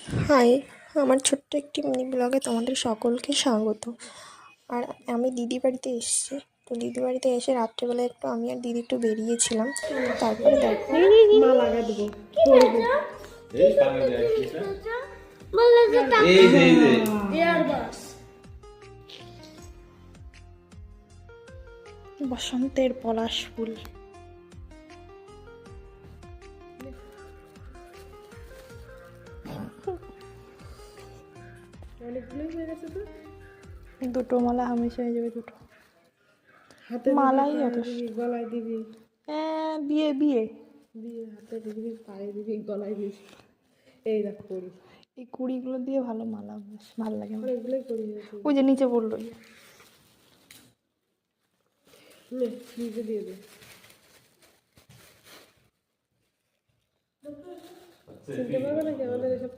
High, আমার ছোট্ট একটি মিনি ব্লগে তোমাদের সকলকে স্বাগত। আর আমি দিদি বাড়িতে এসেছি। তো দিদি বাড়িতে এসে রাত্রেবেলা একটু আমি আর দিদি একটু বেরিয়েছিলাম। তারপরে দেখো মা লাগা দেবো বসন্তের পলাশ ফুল। অনেকগুলোই হয়ে গেছে তো। দুটো মালা হামেশা হয়ে যাবে, দুটো হাতে মালাই দিবি, পায়ে যথেষ্ট। দিবি, গলায় দিবি। হ্যাঁ, বিয়ে বিয়ে দিয়ে হাতে দিবি, পায়ে দিবি, গলায় দিবি। এই দেখ করি, এই কুড়িগুলো দিয়ে ভালো মালা, বেশ ভালো লাগে আমার। অনেকগুলোই করি হয়েছে। ওই যে নিচে পড়লো, নে নিচে দিয়ে দে। চিনতে পারবে নাকি আমাদের এসব